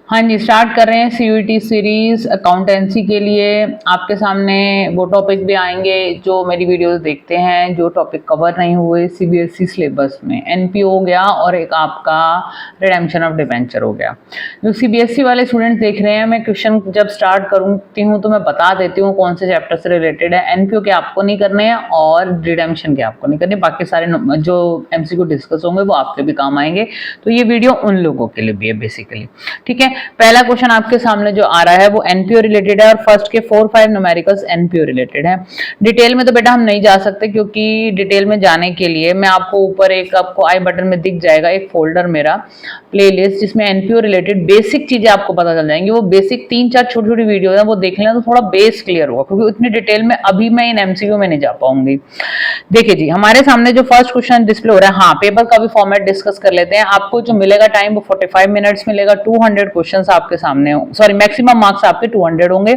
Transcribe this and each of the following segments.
हाँ जी, स्टार्ट कर रहे हैं सीयूईटी सीरीज अकाउंटेंसी के लिए। आपके सामने वो टॉपिक भी आएंगे जो मेरी वीडियोस देखते हैं, जो टॉपिक कवर नहीं हुए सीबीएसई सिलेबस में। एनपीओ हो गया और एक आपका रिडेम्पशन ऑफ डिबेंचर हो गया। जो सीबीएसई वाले स्टूडेंट देख रहे हैं, मैं क्वेश्चन जब स्टार्ट करती हूँ तो मैं बता देती हूँ कौन से चैप्टर से रिलेटेड है। एनपीओ के आपको नहीं करने हैं और रिडेम्पशन के आपको नहीं करने, बाकी सारे जो एमसीक्यू डिस्कस होंगे वो आपके भी काम आएंगे। तो ये वीडियो उन लोगों के लिए भी है बेसिकली, ठीक है। पहला क्वेश्चन आपके सामने जो आ रहा है वो एनपीओ रिलेटेड है और फर्स्ट के 4-5 न्यूमेरिकल्स एनपीओ रिलेटेड है। डिटेल में तो बेटा हम नहीं जा सकते, क्योंकि डिटेल में जाने के लिए मैं आपको ऊपर आपको आई बटन में दिख जाएगा एक फोल्डर मेरा प्लेलिस्ट, जिसमें एनपीओ रिलेटेड बेसिक चीजें आपको पता चल जाएंगी। वो बेसिक 3-4 छोटी छोटी वीडियो है, वो देख लेना तो थोड़ा बेस क्लियर होगा, क्योंकि उतनी डिटेल में अभी मैं इन एमसीक्यू में नहीं जा पाऊंगी। देखिए जी, हमारे सामने जो फर्स्ट क्वेश्चन डिस्प्ले हो रहा है, हाँ पेपर का भी फॉर्मेट डिस्कस कर लेते हैं। आपको जो मिलेगा टाइम वो 45 मिनट्स मिलेगा। 200 क्वेश्चंस आपके सामने, सॉरी मैक्सिमम मार्क्स आपके 200 होंगे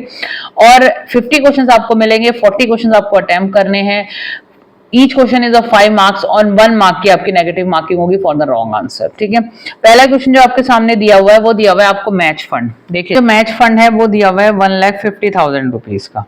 और 50 क्वेश्चंस आपको मिलेंगे। 40 क्वेश्चंस आपको अटेम्प्ट करने हैं। Each question is of 5 marks और 1 मार्क की आपकी नेगेटिव मार्किंग होगी फॉर द रॉन्ग आंसर, ठीक है। पहला क्वेश्चन जो आपके सामने दिया हुआ है वो दिया हुआ है आपको मैच फंड। देखिए जो मैच फंड है वो दिया हुआ है 1,50,000 रुपीज का,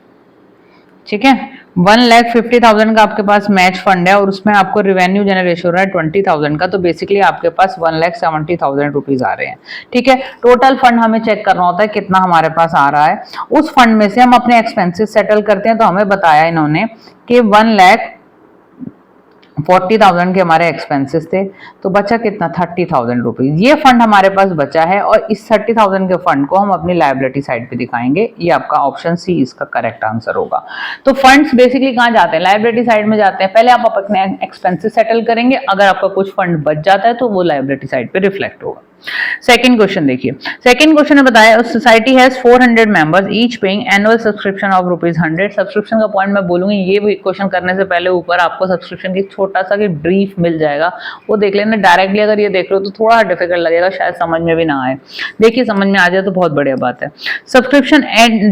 ठीक है। 1,50,000 का आपके पास मैच फंड है और उसमें आपको रिवेन्यू जनरेशन हो रहा है 20,000 का, तो बेसिकली आपके पास 1,70,000 रुपीज आ रहे हैं, ठीक है। टोटल फंड हमें चेक करना होता है कितना हमारे पास आ रहा है। उस फंड में से हम अपने एक्सपेंसेस सेटल करते हैं। तो हमें बताया इन्होंने कि 1,40,000 के हमारे एक्सपेंसेस थे, तो बचा कितना 30,000 रुपीज। ये फंड हमारे पास बचा है और इस 30,000 के फंड को हम अपनी लायबिलिटी साइड पे दिखाएंगे। ये आपका ऑप्शन सी इसका करेक्ट आंसर होगा। तो फंड्स बेसिकली कहाँ जाते हैं, लायबिलिटी साइड में जाते हैं। पहले आप अपने एक्सपेंसेस सेटल करेंगे, अगर आपका कुछ फंड बच जाता है तो वो लायबिलिटी साइड पे रिफ्लेक्ट होगा। सेकंड क्वेश्चन देखिए, सेकंड क्वेश्चन ने बताया society has 400 members each paying annual subscription of ₹100। Subscription का पॉइंट मैं बोलूंगी, ये भी क्वेश्चन करने से पहले ऊपर आपको सब्सक्रिप्शन की छोटा सा ब्रीफ मिल जाएगा, वो देख लेना। डायरेक्टली अगर ये देख रहे हो तो थोड़ा डिफिकल्ट लगेगा, शायद समझ में भी ना आए। देखिए समझ में आ जाए तो बहुत बढ़िया बात है। Subscription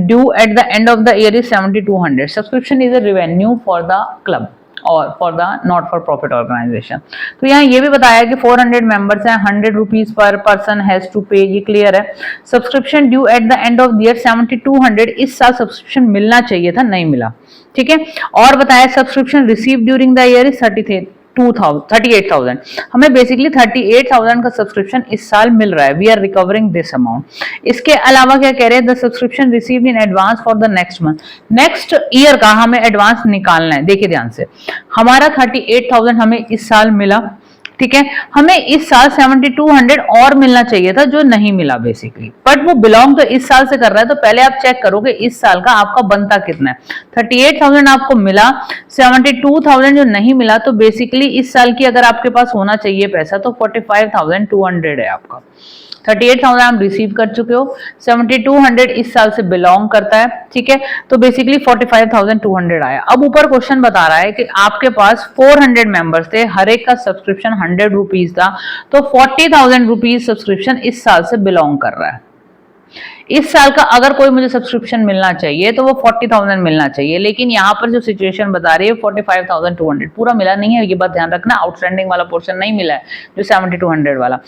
due at the end of the year is 7,200। Subscription is a revenue for the club और for the not for profit organisation. तो यहाँ ये भी बताया कि 400 मेंबर्स हैं, 100 rupees per person has to पे, ये क्लियर है। Subscription due at the end of the year 7,200। इस साल सब्सक्रिप्शन मिलना चाहिए था, नहीं मिला, ठीक है। और बताया subscription receive during the year is 38,000। हमें बेसिकली 38,000 का सब्सक्रिप्शन इस साल मिल रहा है। We are recovering this amount. इसके अलावा क्या कह रहे हैं, the subscription received in advance for the next month. Next year का हमें एडवांस निकालना है। देखिए ध्यान से, हमारा 38,000 हमें इस साल मिला, ठीक है। हमें इस साल 7,200 और मिलना चाहिए था, जो नहीं मिला बेसिकली, बट वो बिलोंग तो इस साल से कर रहा है। तो पहले आप चेक करोगे इस साल का आपका बनता कितना है। 38,000 आपको मिला, 72,000 जो नहीं मिला, तो बेसिकली इस साल की अगर आपके पास होना चाहिए पैसा तो 45,200 है आपका। 38,000 आप रिसीव कर चुके हो, 7,200 इस साल से बिलोंग करता है, ठीक है। तो बेसिकली 45,200 आया। अब ऊपर क्वेश्चन बता रहा है कि आपके पास 400 मेंबर्स थे, हर एक का सब्सक्रिप्शन 100 रुपीज था, तो 40,000 रुपीज सब्सक्रिप्शन इस साल से बिलोंग कर रहा है। इस साल का अगर कोई मुझे सब्सक्रिप्शन मिलना चाहिए तो वो 40,000 मिलना चाहिए, लेकिन यहाँ पर जो सिचुएशन बता रही है 45,200 पूरा मिला नहीं है। ये बात ध्यान रखना, आउटस्टैंडिंग वाला पोर्शन नहीं मिला है जो 7,200 वाला।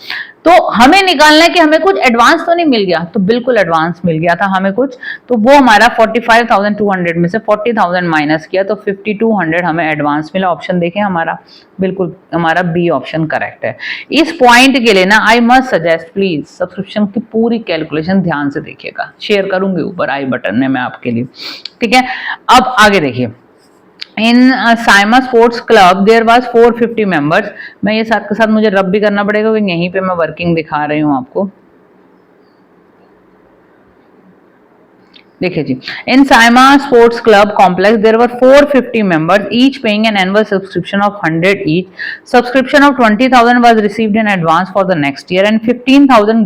तो हमें निकालना है कि हमें कुछ एडवांस तो नहीं मिल गया, तो बिल्कुल एडवांस मिल गया था हमें कुछ। तो वो हमारा 45,200 में से 40,000 माइनस किया तो 5,200 हमें एडवांस मिला। ऑप्शन देखें हमारा, बिल्कुल हमारा बी ऑप्शन करेक्ट है। इस पॉइंट के लिए ना I must suggest please subscription की पूरी कैलकुलेशन ध्यान से देखिएगा। शेयर करूंगी ऊपर आई बटन में मैं आपके लिए, ठीक है। अब आगे देखिए, in Saima sports club there was 450 members. मैं ये साथ के साथ मुझे रब भी करना पड़ेगा क्योंकि यहीं पे मैं वर्किंग दिखा रही हूँ आपको। देखिए जी, in Saima sports club complex there were 450 members each paying an annual subscription of 100 each. Subscription of 20,000 was received in advance for the next year and 15,000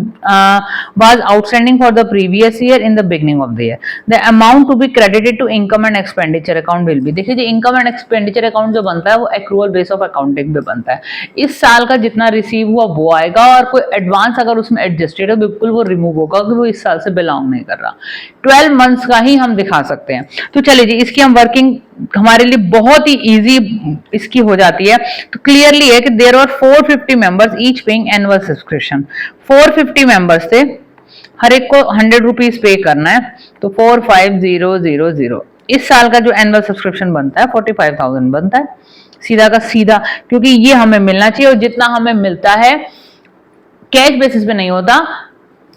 was outstanding for the previous year in the beginning of the year. The amount to be credited to income and expenditure account will be. देखिए जी, income and expenditure account जो बनता है वो accrual base of accounting पे बनता है। इस साल का जितना रिसीव हुआ वो आएगा और कोई एडवांस अगर उसमें एडजस्टेड है बिल्कुल वो रिमूव होगा क्योंकि वो इस साल से बिलोंग नहीं कर रहा। 12 मंथ्स का ही हम दिखा सकते हैं। तो चलिए जी, इसकी हम वर्किंग हमारे लिए बहुत ही इजी इसकी हो जाती है। तो क्लियरली है कि there are 450 members each paying annual subscription. 450 members थे, हर एक को 100 रुपीज पे करना है, तो 45000 इस साल का जो एनुअल सब्सक्रिप्शन बनता है 45,000 बनता है, सीधा का सीधा, क्योंकि ये हमें मिलना चाहिए। और जितना हमें मिलता है कैश बेसिस पे नहीं होता,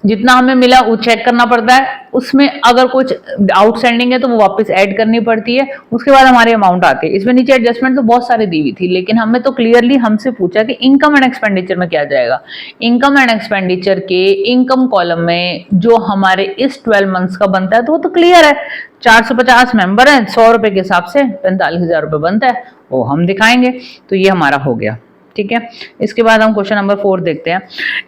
जितना हमें मिला वो चेक करना पड़ता है, उसमें अगर कुछ आउटस्टैंडिंग है तो वो वापस ऐड करनी पड़ती है, उसके बाद हमारी अमाउंट आती है। इसमें नीचे एडजस्टमेंट तो बहुत सारी दी हुई थी, लेकिन हमें तो क्लियरली हमसे पूछा कि इनकम एंड एक्सपेंडिचर में क्या जाएगा। इनकम एंड एक्सपेंडिचर के इनकम कॉलम में जो हमारे इस 12 मंथ्स का बनता है तो वो तो क्लियर है, 450 मेंबर हैं, 100 रुपए के हिसाब से 45,000 रुपए बनता है, वो हम दिखाएंगे। तो ये हमारा हो गया, ठीक है। इसके बाद हम क्वेश्चन नंबर 4 देखते हैं।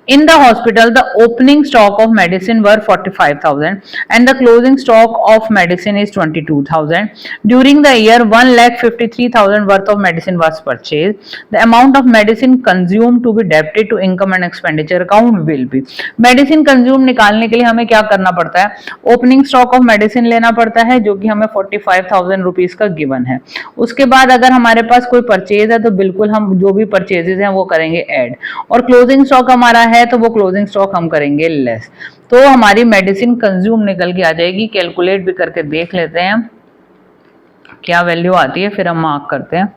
In the hospital the opening stock of medicine were 45,000 and the closing stock of medicine is 22,000। During the year 1,53,000 worth of medicine was purchase. The amount of medicine consume to be debited to income and expenditure account will be. Medicine consume निकालने के लिए हमें क्या करना पड़ता है, opening stock of medicine लेना पड़ता है, जो कि हमें 45,000 रुपीज का गिवन है। उसके बाद अगर हमारे पास कोई परचेज है तो बिल्कुल हम जो भी परचेजेस हैं वो करेंगे ऐड, और क्लोजिंग स्टॉक हमारा है तो वो क्लोजिंग स्टॉक हम करेंगे लेस। तो हमारी मेडिसिन कंज्यूम निकल के आ जाएगी। कैलकुलेट भी करके देख लेते हैं क्या वैल्यू आती है, फिर हम मार्क करते हैं।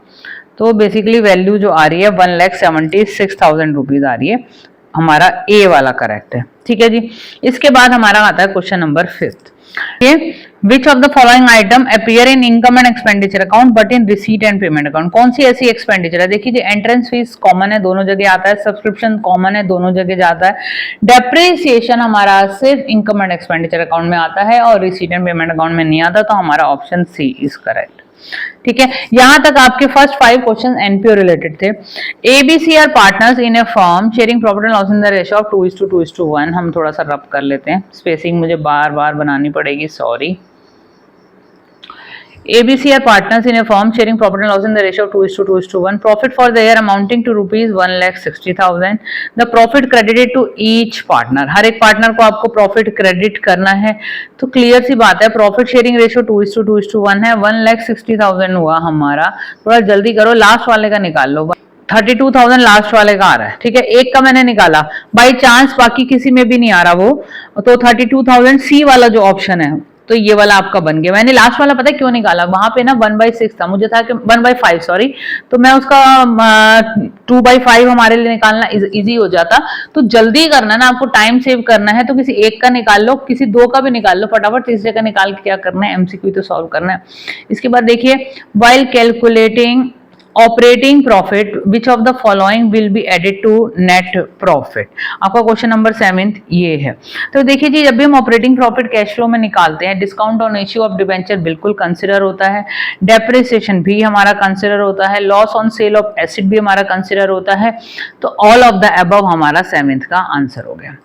तो बेसिकली वैल्यू जो आ रही है 1,76,000 रुपीज आ रही है, हमारा ए वाला करेक्ट है, ठीक है जी। इसके बाद हमारा आता है question number 5। Which of the following item appear in income and expenditure account but in receipt and payment account? कौन सी ऐसी एक्सपेंडिचर है, देखिए एंट्रेंस फीस कॉमन है, दोनों जगह आता है, सब्सक्रिप्शन कॉमन है, दोनों जगह जाता है, डेप्रिसिएशन हमारा सिर्फ इनकम एंड एक्सपेंडिचर अकाउंट में आता है और रिसीट एंड पेमेंट अकाउंट में नहीं आता, तो हमारा ऑप्शन सी इज करेक्ट, ठीक है। यहां तक आपके फर्स्ट 5 क्वेश्चन एनपीओ रिलेटेड थे। ABC are partners in a firm sharing profit and loss in the ratio of 2:2:1। हम थोड़ा सा रब कर लेते हैं, स्पेसिंग मुझे बार बार बनानी पड़ेगी, sorry. ABC are partners in a firm sharing profit and loss in the ratio of 2:2:1. Profit for the year amounting to rupees 1,60,000. The profit credited to each partner. हर एक पार्टनर को आपको प्रॉफिट क्रेडिट करना है, तो clear सी बात है profit sharing ratio 2:2:1 है। 1,60,000 हुआ हमारा, थोड़ा जल्दी करो, लास्ट वाले का निकाल लो। 32,000 लास्ट वाले का आ रहा है, ठीक है। एक का मैंने निकाला बाई चांस, बाकी किसी में भी नहीं आ रहा वो, तो 32,000 सी वाला जो ऑप्शन है, तो ये वाला आपका बन गया। मैंने लास्ट वाला पता है क्यों निकाला, वहां पे ना 1/6 था, मुझे था कि 1/5 सॉरी, तो मैं उसका 2/5 हमारे लिए निकालना इजी हो जाता। तो जल्दी करना ना, आपको टाइम सेव करना है, तो किसी एक का निकाल लो, किसी दो का भी निकाल लो फटाफट, तीसरे का निकाल के क्या करना है, एमसीक्यू तो सॉल्व करना है। इसके बाद देखिए, while calculating operating profit which of the following will be added to net profit. आपका क्वेश्चन नंबर 7 ये है। तो देखिए जी, जब भी हम ऑपरेटिंग प्रॉफिट कैश फ्लो में निकालते हैं, discount on issue of debenture बिल्कुल कंसिडर होता है, डेप्रिसिएशन भी हमारा कंसिडर होता है, loss on sale of asset भी हमारा कंसिडर होता है। तो ऑल ऑफ द अबव हमारा 7th का आंसर हो गया।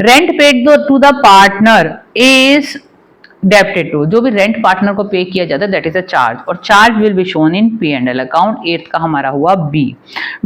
Rent paid to the partner is debited to, जो भी रेंट पार्टनर को पे किया जाता है दैट इज अ चार्ज, और charge will be shown in P&L account. 8th का हमारा हुआ B.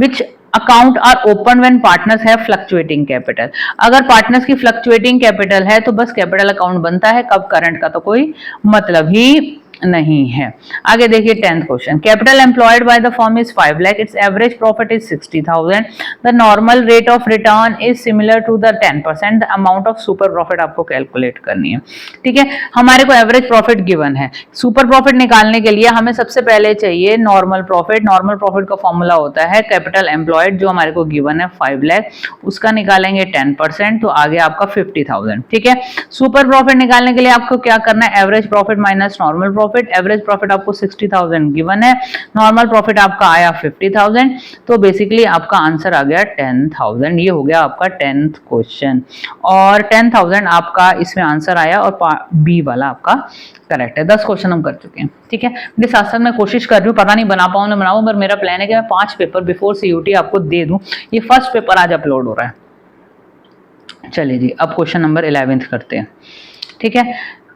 Which account are open when partners have fluctuating capital. अगर पार्टनर्स की फ्लक्चुएटिंग कैपिटल है तो बस कैपिटल अकाउंट बनता है, कब करंट का तो कोई मतलब ही नहीं है। आगे देखिए 10th question. Capital employed by the firm is 5 lakh, its average profit is 60,000, the normal rate of return is similar to the 10%, the amount of super profit आपको कैलकुलेट करनी है, ठीक है। हमारे को एवरेज प्रॉफिट गिवन है, सुपर प्रॉफिट निकालने के लिए हमें सबसे पहले चाहिए नॉर्मल प्रॉफिट। नॉर्मल प्रॉफिट का फॉर्मूला होता है कैपिटल एम्प्लॉयड, जो हमारे को गिवन है 5 लाख, उसका निकालेंगे 10%, तो आगे आपका 50,000, ठीक है। सुपर प्रॉफिट निकालने के लिए आपको क्या करना है, average profit minus normal profit. Average profit आपको 60,000 गिवन है, नॉर्मल प्रॉफिट आपका आया 50,000, तो बेसिकली आपका आंसर आ गया 10,000। ये हो गया आपका 10th क्वेश्चन, और 10,000 आपका इसमें आंसर आया, और बी वाला आपका करेक्ट है। 10 क्वेश्चन हम कर चुके हैं, ठीक है। मेरे साथ साथ मैं कोशिश कर रही हूँ, पता नहीं बना पाऊँ ना बनाऊँ, पर मेरा प्लान है कि मैं 5 पेपर बिफोर CUT आपको दे दूं। ये फर्स्ट पेपर आज अपलोड हो रहा है। चलिए जी, अब क्वेश्चन नंबर 11th करते हैं, ठीक है।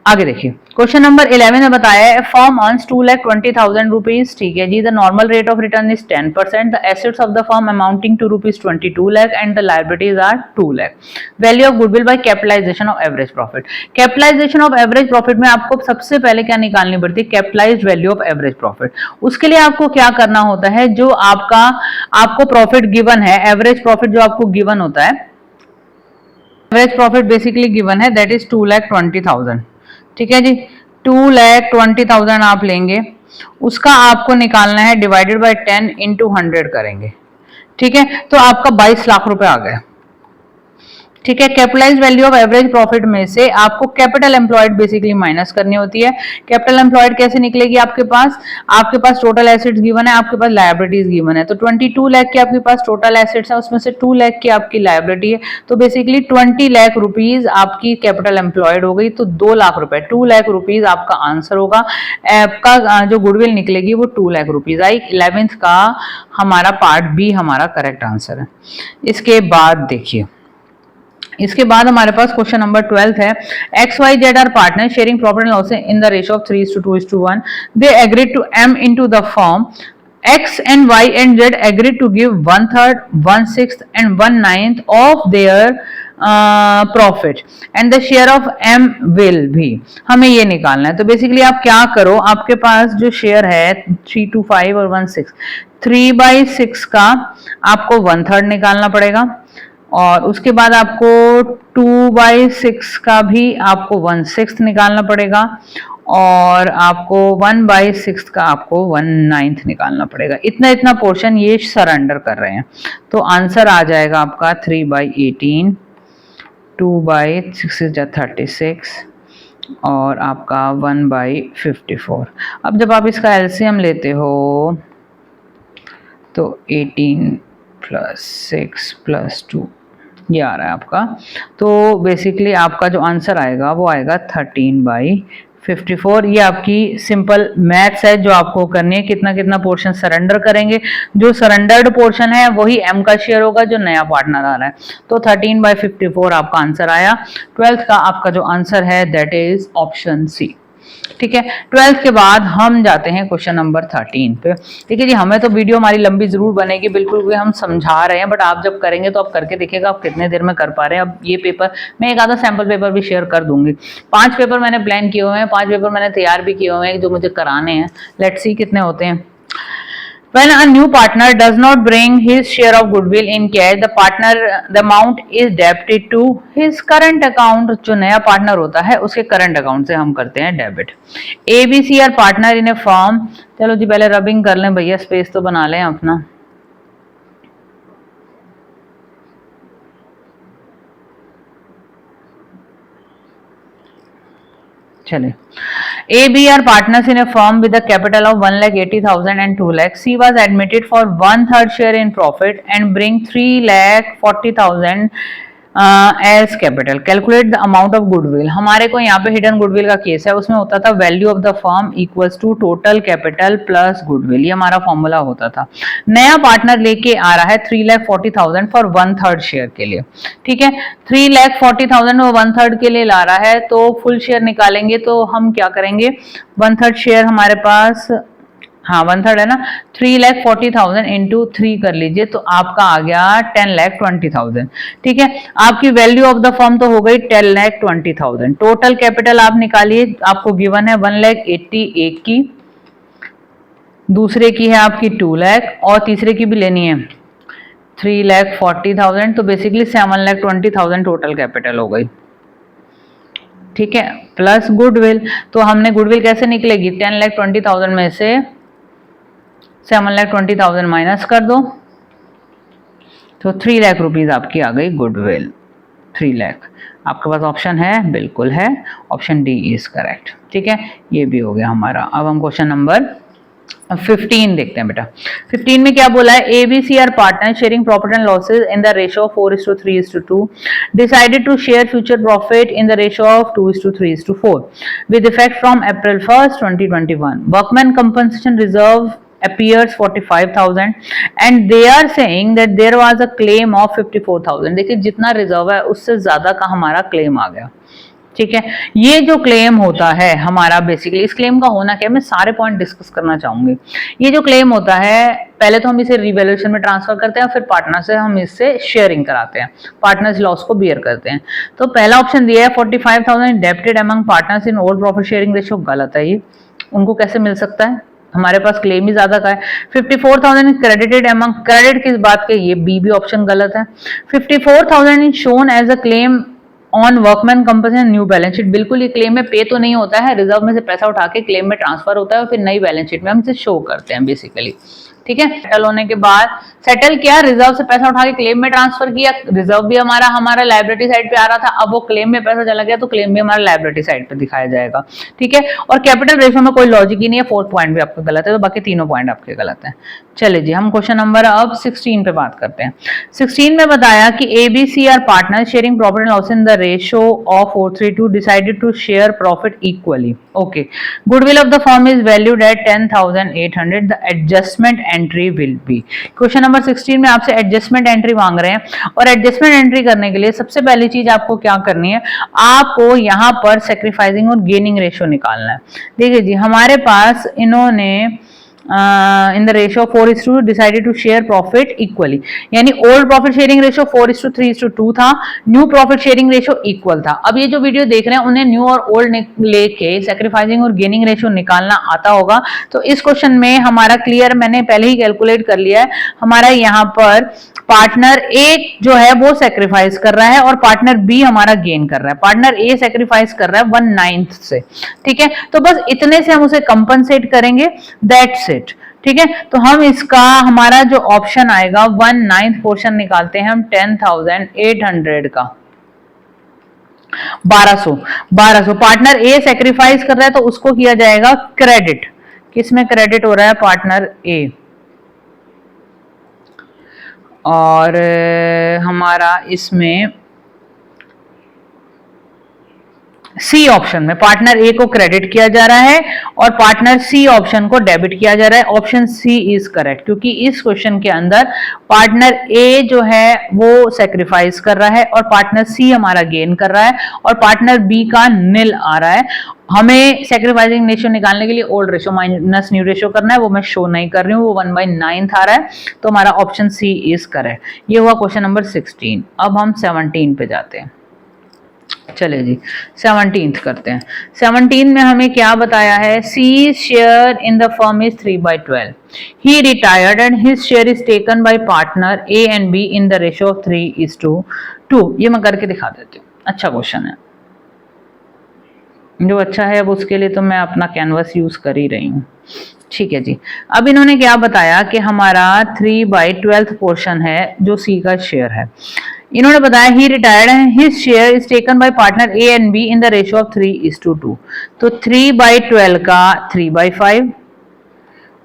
आगे देखिए, क्वेश्चन नंबर 11 में बताया है फर्म अर्न्स 2,20,000 रुपीज, ठीक है जी। The normal rate of return is 10%, the assets of the firm amounting to rupees 22 lakh and the liabilities are 2 lakh. Value of goodwill by capitalisation of average profit. Capitalisation of average profit में आपको सबसे पहले क्या निकालनी पड़ती है, capitalised value of average profit. उसके लिए आपको क्या करना होता है, जो आपको प्रॉफिट गिवन है, एवरेज प्रॉफिट जो आपको गिवन होता है, एवरेज प्रॉफिट बेसिकली गिवन है, दैट इज 2,20,000। ठीक है जी, 2,20,000 आप लेंगे, उसका आपको निकालना है डिवाइडेड बाय 10 इंटू 100 करेंगे। ठीक है, तो आपका 22 लाख रुपए आ गए। ठीक है, capitalise value of average profit में से आपको कैपिटल एम्प्लॉयड बेसिकली माइनस करनी होती है। कैपिटल एम्प्लॉयड कैसे निकलेगी? आपके पास टोटल एसेट्स गिवन है, आपके पास लायबिलिटीज गिवन है, तो 22 लाख की आपके पास टोटल एसेट्स है, उसमें से 2 लाख की आपकी लायबिलिटी है, तो बेसिकली 20 लाख रुपीज आपकी कैपिटल एम्प्लॉयड हो गई, तो 2 लाख रुपए, 2 लाख रुपीज आपका आंसर होगा। आपका जो गुडविल निकलेगी वो 2 लाख रुपीज आई। 11th का हमारा पार्ट बी हमारा करेक्ट आंसर है। इसके बाद देखिए, इसके बाद हमारे पास क्वेश्चन नंबर 12 है। XYZ are partner sharing profit and loss in the ratio of 3:2:1। They agreed to M into the firm. X and Y and Z agreed to give 1/3, 1/6 and 1/9 of their profit and the share of M will भी हमें ये निकालना है। तो basically आप क्या करो, आपके पास जो शेयर है 3/5 और 1/6, 3/6 का आपको 1/3 निकालना पड़ेगा, और उसके बाद आपको 2/6 का भी आपको 1/6 निकालना पड़ेगा, और आपको 1/6 का आपको 1/9 निकालना पड़ेगा। इतना इतना पोर्शन ये सरेंडर कर रहे हैं, तो आंसर आ जाएगा आपका 3/18, 2/6 is 36 और आपका 1/54। अब जब आप इसका एलसीएम लेते हो तो 18 + 6 + 2 ये आ रहा है आपका। तो बेसिकली आपका जो आंसर आएगा वो आएगा 13/54। ये आपकी सिंपल मैथ्स है जो आपको करनी है। कितना कितना पोर्शन सरेंडर करेंगे, जो सरेंडर्ड पोर्शन है वही एम का शेयर होगा जो नया पार्टनर आ रहा है। तो 13/54 आपका आंसर आया। 12th का आपका जो आंसर है दैट इज ऑप्शन सी। ठीक है, 12th के बाद हम जाते हैं क्वेश्चन नंबर 13 पे। ठीक है जी, हमें तो वीडियो हमारी लंबी जरूर बनेगी, बिल्कुल हम समझा रहे हैं, बट आप जब करेंगे तो आप करके देखिएगा आप कितने देर में कर पा रहे हैं। अब ये पेपर मैं एक आधा सैंपल पेपर भी शेयर कर दूंगी। 5 पेपर मैंने प्लान किए हुए हैं, 5 पेपर मैंने तैयार भी किए हुए हैं जो मुझे कराने हैं। लेट्स सी कितने होते हैं। When a new partner does not bring his share of goodwill in cash, the amount is debited to his current account। जो नया पार्टनर होता है उसके करंट अकाउंट से हम करते हैं debit. ABC are partner in a firm. चलो जी पहले रबिंग कर लें भैया, स्पेस तो बना लें अपना। चले, AB are partners in a firm with a capital of 1,80,000 and 2 lakh. C was admitted for 1/3 share in profit and bring 3,40,000 as capital. Calculate the amount of goodwill. हमारे को यहाँ पे हिडन गुडविल का केस है, उसमें होता था value of the firm equals to total capital plus goodwill, ये हमारा फॉर्मूला होता था। नया पार्टनर लेके आ रहा है 3,40,000 फॉर 1/3 शेयर के लिए। ठीक है, 3,40,000 वो 1/3 के लिए ला रहा है, तो फुल शेयर निकालेंगे तो हम क्या करेंगे, 1/3 शेयर हमारे पास, हाँ 1/3 है ना, 3,40,000 इंटू 3 कर लीजिए तो आपका आ गया 10,20,000। ठीक है, आपकी वैल्यू ऑफ द फर्म तो हो गई 10,20,000। टोटल कैपिटल आप निकालिए, आपको गिवन है 1,80,000 एक की, दूसरे की है आपकी 2 लाख और तीसरे की भी लेनी है 3,40,000, तो बेसिकली 7,20,000 टोटल कैपिटल हो गई। ठीक है, प्लस गुडविल, तो हमने गुडविल कैसे निकलेगी, 10,20,000 में से 7,20,000 माइनस कर दो तो 3 लाख रुपीज आपकी आ गई गुडविल। 3 लाख आपके पास ऑप्शन है, बिल्कुल है, ऑप्शन डी इज करेक्ट। ठीक है, ये भी हो गया हमारा। अब हम क्वेश्चन नंबर 15 देखते हैं बेटा। 15 में क्या बोला है, ABC are partner sharing profit and losses in the ratio of 4:3:2, decided to share future profit in the ratio of 2:3:4 with effect from April 1st, 2021। Workman compensation reserve appears 45,000 and they are saying that there was a claim of 54,000। देखिए जितना reserve है उससे ज्यादा का हमारा claim आ गया। ठीक है, ये जो क्लेम होता है हमारा, बेसिकली इस क्लेम का होना क्या है, मैं सारे पॉइंट डिस्कस करना चाहूंगी। ये जो क्लेम होता है, पहले तो हम इसे रिवैल्यूएशन में ट्रांसफर करते हैं, फिर पार्टनर से हम इससे शेयरिंग कराते हैं, पार्टनर्स लॉस को बियर करते हैं। तो पहला ऑप्शन दिया है 45,000 debited among partners in old profit sharing ratio, गलत है ये, उनको कैसे मिल सकता है, हमारे पास क्लेम ही ज्यादा का है। 54,000 क्रेडिटेड अमंग, क्रेडिट किस बात के, ये बी भी ऑप्शन गलत है। 54,000 is shown as a claim on workman compensation new balance sheet, बिल्कुल ये क्लेम में पे तो नहीं होता है, रिजर्व में से पैसा उठा के क्लेम में ट्रांसफर होता है और फिर नई बैलेंस शीट में हम इसे शो करते हैं बेसिकली। ठीक है, सेटल होने के बाद, सेटल किया, रिजर्व से पैसा उठा के क्लेम में ट्रांसफर किया, रिजर्व भी हमारा लायबिलिटी साइड पे आ रहा था, अब वो क्लेम में पैसा चला गया तो क्लेम भी हमारा लायबिलिटी साइड पे दिखाया जाएगा। ठीक है, और कैपिटल रेशियो में कोई लॉजिक ही नहीं है, फोर्थ पॉइंट भी आपका गलत है, तो बाकी तीनों पॉइंट आपके गलत हैं। चलिए जी, हम क्वेश्चन नंबर अब 16 पे बात करते हैं। 16 में बताया कि ABC are partner sharing profit and loss in the ratio of 432 decided to share profit equally. Okay, goodwill of the firm is valued at 10,800, the adjustment entry will be. Question number 16 में आपसे adjustment entry मांग रहे हैं, और adjustment entry करने के लिए सबसे पहली चीज आपको क्या करनी है, आपको यहाँ पर सेक्रीफाइसिंग और गेनिंग रेशियो निकालना है। देखिए जी, हमारे पास इन्होंने in the ratio of 4:2 decided to share profit equally, यानी ओल्ड प्रॉफिट शेयरिंग रेशियो 4:3:2 था, new profit sharing ratio equal था। अब ये जो वीडियो देख रहे हैं उन्हें न्यू और ओल्ड लेके सैक्रिफाइसिंग और गेनिंग रेशियो निकालना आता होगा, तो इस क्वेश्चन में हमारा क्लियर, मैंने पहले ही कैलकुलेट कर लिया है, हमारा यहाँ पर पार्टनर ए जो है वो सेक्रीफाइस कर रहा है और पार्टनर बी हमारा गेन कर रहा है। पार्टनर ए सेक्रीफाइस कर रहा है 1/9 से। ठीक है, तो बस इतने से हम उसे कंपनसेट करेंगे, दैट्स इट। ठीक है, तो हम इसका, हमारा जो ऑप्शन आएगा 1/9 पोर्शन निकालते हैं हम 10,800 का, 1200 पार्टनर ए सेक्रीफाइस कर रहा है तो उसको किया जाएगा क्रेडिट। किसमें क्रेडिट हो रहा है? पार्टनर ए। और हमारा इसमें सी ऑप्शन में पार्टनर ए को क्रेडिट किया जा रहा है और पार्टनर सी ऑप्शन को डेबिट किया जा रहा है। ऑप्शन सी इज करेक्ट, क्योंकि इस क्वेश्चन के अंदर पार्टनर ए जो है वो सेक्रीफाइस कर रहा है और पार्टनर सी हमारा गेन कर रहा है और पार्टनर बी का निल आ रहा है। हमें सेक्रीफाइसिंग रेशियो निकालने के लिए old ratio minus new ratio करना है, वो मैं शो नहीं कर रही हूँ, वो 1/9 आ रहा है, तो हमारा ऑप्शन सी इज करेक्ट। ये हुआ क्वेश्चन नंबर 16। अब हम 17 पे जाते हैं। चले जी, 17th करते हैं। 17 में हमें क्या बताया है? C share in the firm is 3/12, he retired and his share is taken by partner A and B in the ratio of 3:2। ये मैं करके दिखा देती हूँ, अच्छा क्वेश्चन है, जो अच्छा है अब उसके लिए तो मैं अपना कैनवस यूज कर ही रही हूँ। ठीक है जी, अब इन्होंने क्या बताया कि हमारा 3/12 पोर्शन है जो सी का शेयर है। इन्होंने बताया ही रिटायर्ड है, his share is taken by partner A and B in the ratio of 3:2। तो 3/12 का 3/5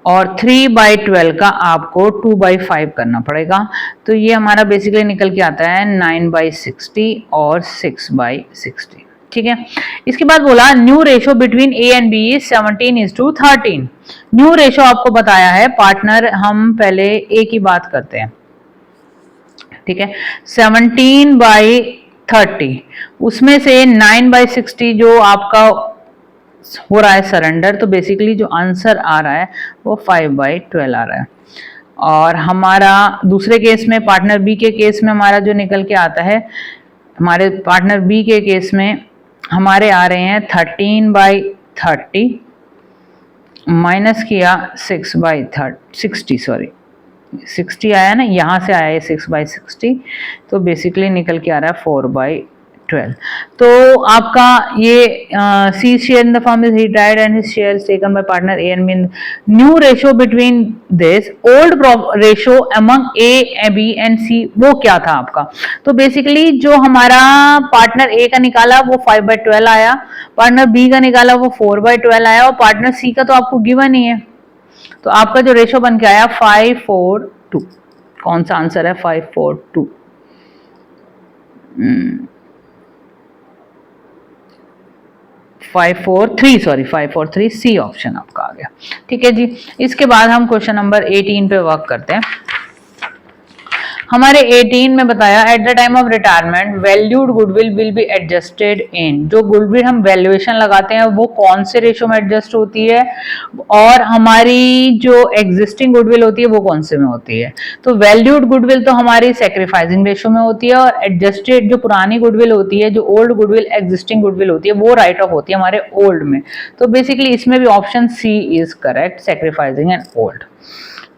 और 3/12 का आपको 2/5 करना पड़ेगा, तो ये हमारा बेसिकली निकल के आता है 9/60 और 6/60। ठीक है, इसके बाद बोला new ratio between A and B is 17:13। New ratio आपको बताया है पार्टनर, हम पहले ए की बात करते हैं। ठीक है, 17/30, उसमें से 9/60 जो आपका हो रहा है सरेंडर, तो बेसिकली जो आंसर आ रहा है वो 5/12 आ रहा है। और हमारा दूसरे केस में, पार्टनर बी के केस में हमारा जो निकल के आता है, हमारे पार्टनर बी के केस में हमारे आ रहे हैं 13/30 माइनस किया 6/60, सॉरी 60 आया ना, यहाँ से आया है 6/60, तो बेसिकली निकल के आ रहा है 4/12। तो आपका ये C share in the firm is retired and his share is taken by partner A and B. New ratio between this, old ratio among A B and C, वो क्या था आपका? तो बेसिकली जो हमारा पार्टनर ए का निकाला वो 5/12 आया, पार्टनर बी का निकाला वो 4/12 आया और पार्टनर सी का तो आपको गिवन ही है, तो आपका जो रेशियो बन के आया 5:4:2। कौन सा आंसर है? 5:4:2। 5:4:3, सॉरी 5:4:3, सी ऑप्शन आपका आ गया। ठीक है जी, इसके बाद हम क्वेश्चन नंबर 18 पे वर्क करते हैं। हमारे 18 में बताया at the time of retirement valued goodwill will be adjusted in. जो गुडविल हम वैल्यूएशन लगाते हैं वो कौन से रेशियो में एडजस्ट होती है और हमारी जो एग्जिस्टिंग गुडविल होती है वो कौन से में होती है? तो वैल्यूड गुडविल तो हमारी सेक्रीफाइसिंग रेशियो में होती है और एडजस्टेड जो पुरानी गुडविल होती है, जो ओल्ड गुडविल एग्जिस्टिंग गुडविल होती है, वो राइट ऑफ होती है हमारे ओल्ड में। तो बेसिकली इसमें भी option C is correct, sacrificing and old.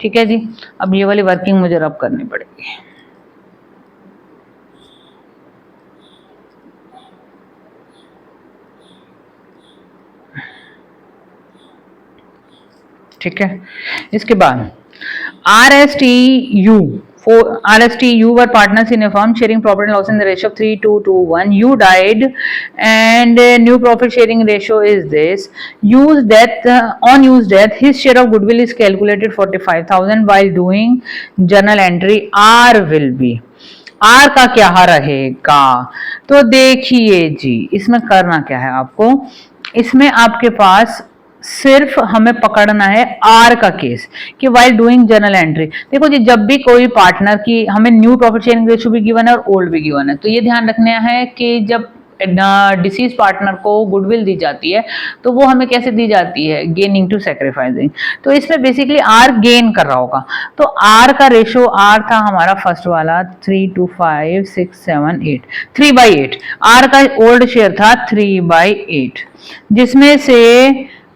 ठीक है जी, अब ये वाली वर्किंग मुझे रब करनी पड़ेगी। ठीक है। इसके बाद RSTU, for RSTU were partners in a firm sharing profit and loss in the ratio of 3:2:1. You died and new profit sharing ratio is this. On use death, his share of goodwill is calculated 45,000 while doing journal entry R will be. R का क्या रहेगा? तो देखिए जी, इसमें करना क्या है आपको, इसमें आपके पास सिर्फ हमें पकड़ना है आर का केस कि वाइल डूइंग जर्नल एंट्री। देखो जी, जब भी कोई पार्टनर की हमें न्यू प्रॉफिट शेयरिंग रेशियो भी गिवन है और ओल्ड भी गिवन है, तो ये ध्यान रखना है कि जब डिसीज पार्टनर को गुडविल दी जाती है तो वो हमें कैसे दी जाती है, गेनिंग टू सैक्रिफाइसिंग। तो इसमें बेसिकली आर गेन कर रहा होगा, तो आर का रेशियो, आर था हमारा फर्स्ट वाला 3 2 5 6 7 8, 3/8। आर का ओल्ड शेयर था 3/8, जिसमें से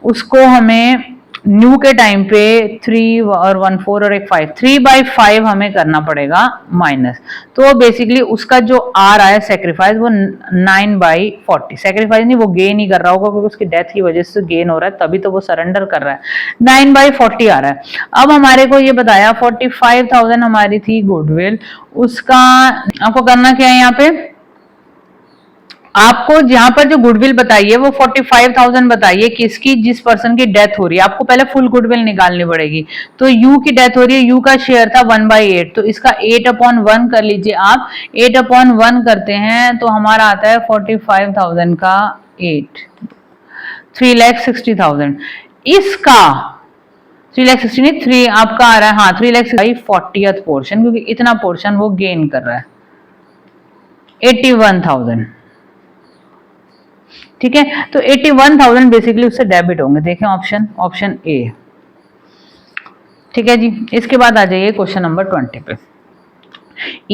उसको हमें न्यू के टाइम पे 3 और 1 4 और एक 5, 3/5 हमें करना पड़ेगा माइनस। तो बेसिकली उसका जो आर आया सैक्रिफाइस वो 9/40, सैक्रिफाइस नहीं, वो गेन ही कर रहा होगा क्योंकि उसकी डेथ की वजह से गेन हो रहा है, तभी तो वो सरेंडर कर रहा है। 9/40 आ रहा है। अब हमारे को ये बताया 45,000 हमारी थी गुडविल, उसका आपको करना क्या है, यहाँ पे आपको जहां पर जो गुडविल बताइए वो 45,000 बताइए किसकी, जिस पर्सन की डेथ हो रही है। आपको पहले फुल गुडविल निकालनी पड़ेगी। तो यू की डेथ हो रही है, यू का शेयर था 1/8, तो इसका 8/1 कर लीजिए आप। 8/1 करते हैं तो हमारा आता है 45,000 का 8, 3,60,000। इसका 3,60,000 नहीं, 3 आपका आ रहा है, हाँ 3,60,000 40th पोर्शन, क्योंकि इतना पोर्शन वो गेन कर रहा है 81,000। ठीक है, तो 81,000 बेसिकली उससे डेबिट होंगे। देखें ऑप्शन ए। ठीक है जी, इसके बाद आ जाइए क्वेश्चन नंबर 20 पे।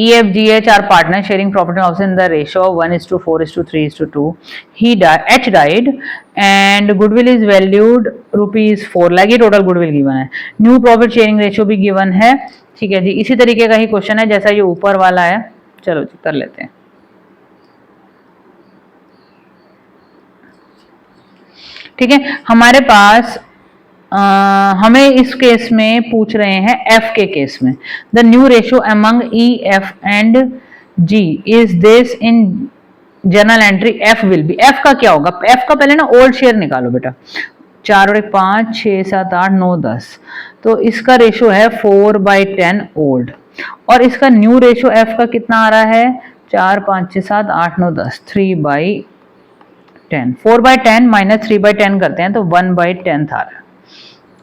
EFGH are partner sharing property of in the ratio 1:4:3:2। H died and goodwill is valued ₹4 lakh, ये टोटल गुडविल गिवन है। न्यू प्रॉफिट शेयरिंग रेशियो भी गिवन है। ठीक है जी, इसी तरीके का ही क्वेश्चन है जैसा ये ऊपर वाला है। चलो जी कर लेते हैं। ठीक है, हमारे पास हमें इस केस में पूछ रहे हैं एफ के केस में, the new ratio among E F and G is this in journal entry F will be. F का क्या होगा, एफ का पहले ना ओल्ड शेयर निकालो बेटा। 4 और 1 5 6 7 8 9 10, तो इसका रेशियो है 4/10 ओल्ड, और इसका न्यू रेशियो एफ का कितना आ रहा है, 4 5 6 7 8 9 10, 3/10। 4/10 माइनस 3/10 करते हैं तो 1/10 आ रहा है।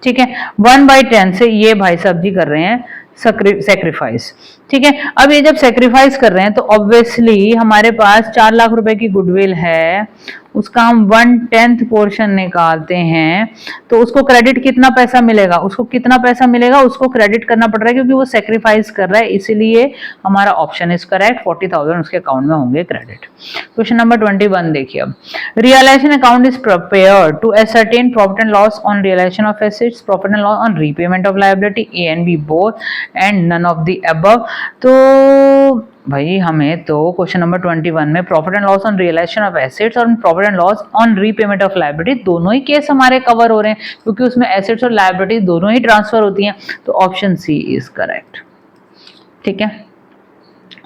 ठीक है, 1/10 से ये भाई साहब जी कर रहे हैं सेक्रीफाइस। ठीक है, अब ये जब सेक्रीफाइस कर रहे हैं तो ऑब्वियसली हमारे पास 4 लाख रुपए की गुडविल है, उसका हम 1/10 पोर्शन निकालते हैं तो उसको क्रेडिट कितना पैसा मिलेगा, उसको कितना पैसा मिलेगा, उसको क्रेडिट करना पड़ रहा है क्योंकि वो सेक्रीफाइस कर रहा है, इसीलिए हमारा ऑप्शन इज करेक्ट। 40,000 उसके अकाउंट में होंगे क्रेडिट। क्वेश्चन नंबर 21 देखिए। अब realisation account is prepared to ascertain profit and loss on realisation of assets, profit and loss on repayment of liability, A and B both and none of the above. तो भाई हमें तो question number 21 में profit and loss on realisation of assets और profit and loss on repayment of liability दोनों ही case हमारे cover हो रहे हैं, क्योंकि उसमें एसेट्स और लायबिलिटी दोनों ही ट्रांसफर होती हैं, तो ऑप्शन सी इज करेक्ट। ठीक है,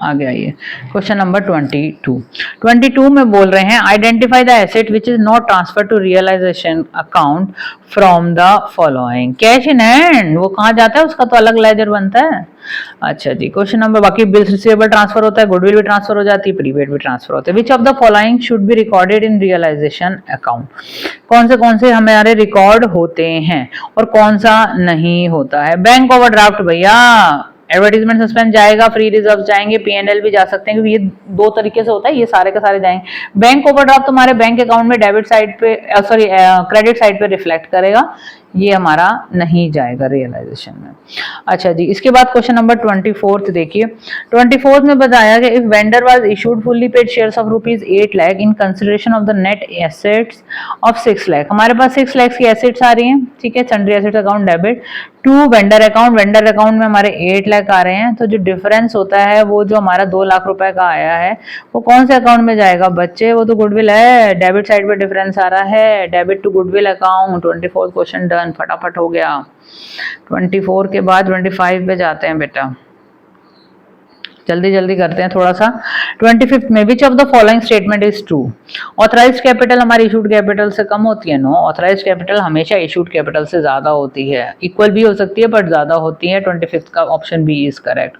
आगे आइए क्वेश्चन नंबर 22 में बोल रहे हैं identify the asset which is not transfer to realisation account from the following. Cash in hand वो कहाँ जाता है, उसका तो अलग लेजर बनता है। अच्छा जी, क्वेश्चन नंबर, बाकी बिल्स रिसीवेबल ट्रांसफर होता है, गुडविल भी ट्रांसफर हो जाती है, प्रीपेड भी ट्रांसफर होते हैं। Which of the following should be recorded in realisation account. कौन से हमारे रिकॉर्ड होते हैं और कौन सा नहीं होता है। बैंक ओवरड्राफ्ट भैया, एडवर्टीजमेंट सस्पेंस जाएगा, फ्री रिजर्व जाएंगे, P&L भी जा सकते हैं, क्योंकि ये दो तरीके से होता है, ये सारे के सारे जाएंगे। बैंक ओवरड्राफ्ट तुम्हारे बैंक अकाउंट में डेबिट साइड पे क्रेडिट साइड पे रिफ्लेक्ट करेगा, ये हमारा नहीं जाएगा रियलाइजेशन में। अच्छा जी, इसके बाद क्वेश्चन नंबर 24 देखिए। 24 में बताया कि if vendor was issued fully paid shares of ₹8 lakh in consideration of the net assets of 6 lakh. हमारे पास 6 लाख की एसेट्स आ रही हैं, ठीक है, sundry assets account debit to vendor account में हमारे 8 लाख आ रहे हैं, तो जो डिफरेंस होता है वो जो हमारा 2 लाख रुपए का आया है वो कौन से अकाउंट में जाएगा बच्चे, वो तो गुडविल है, डेबिट साइड पे डिफरेंस आ रहा है, debit to goodwill account. 24 question done. Done, फटाफट हो गया। 24 के बाद 25 पे जाते हैं बेटा, जल्दी जल्दी करते हैं थोड़ा सा। 25 में विच of the following statement is true? Authorised capital हमारी इशूड कैपिटल से कम होती है। नो, ऑथराइज्ड कैपिटल हमेशा इशूड कैपिटल से ज्यादा होती है, इक्वल भी हो सकती है बट ज्यादा होती है। 25 का option B is correct.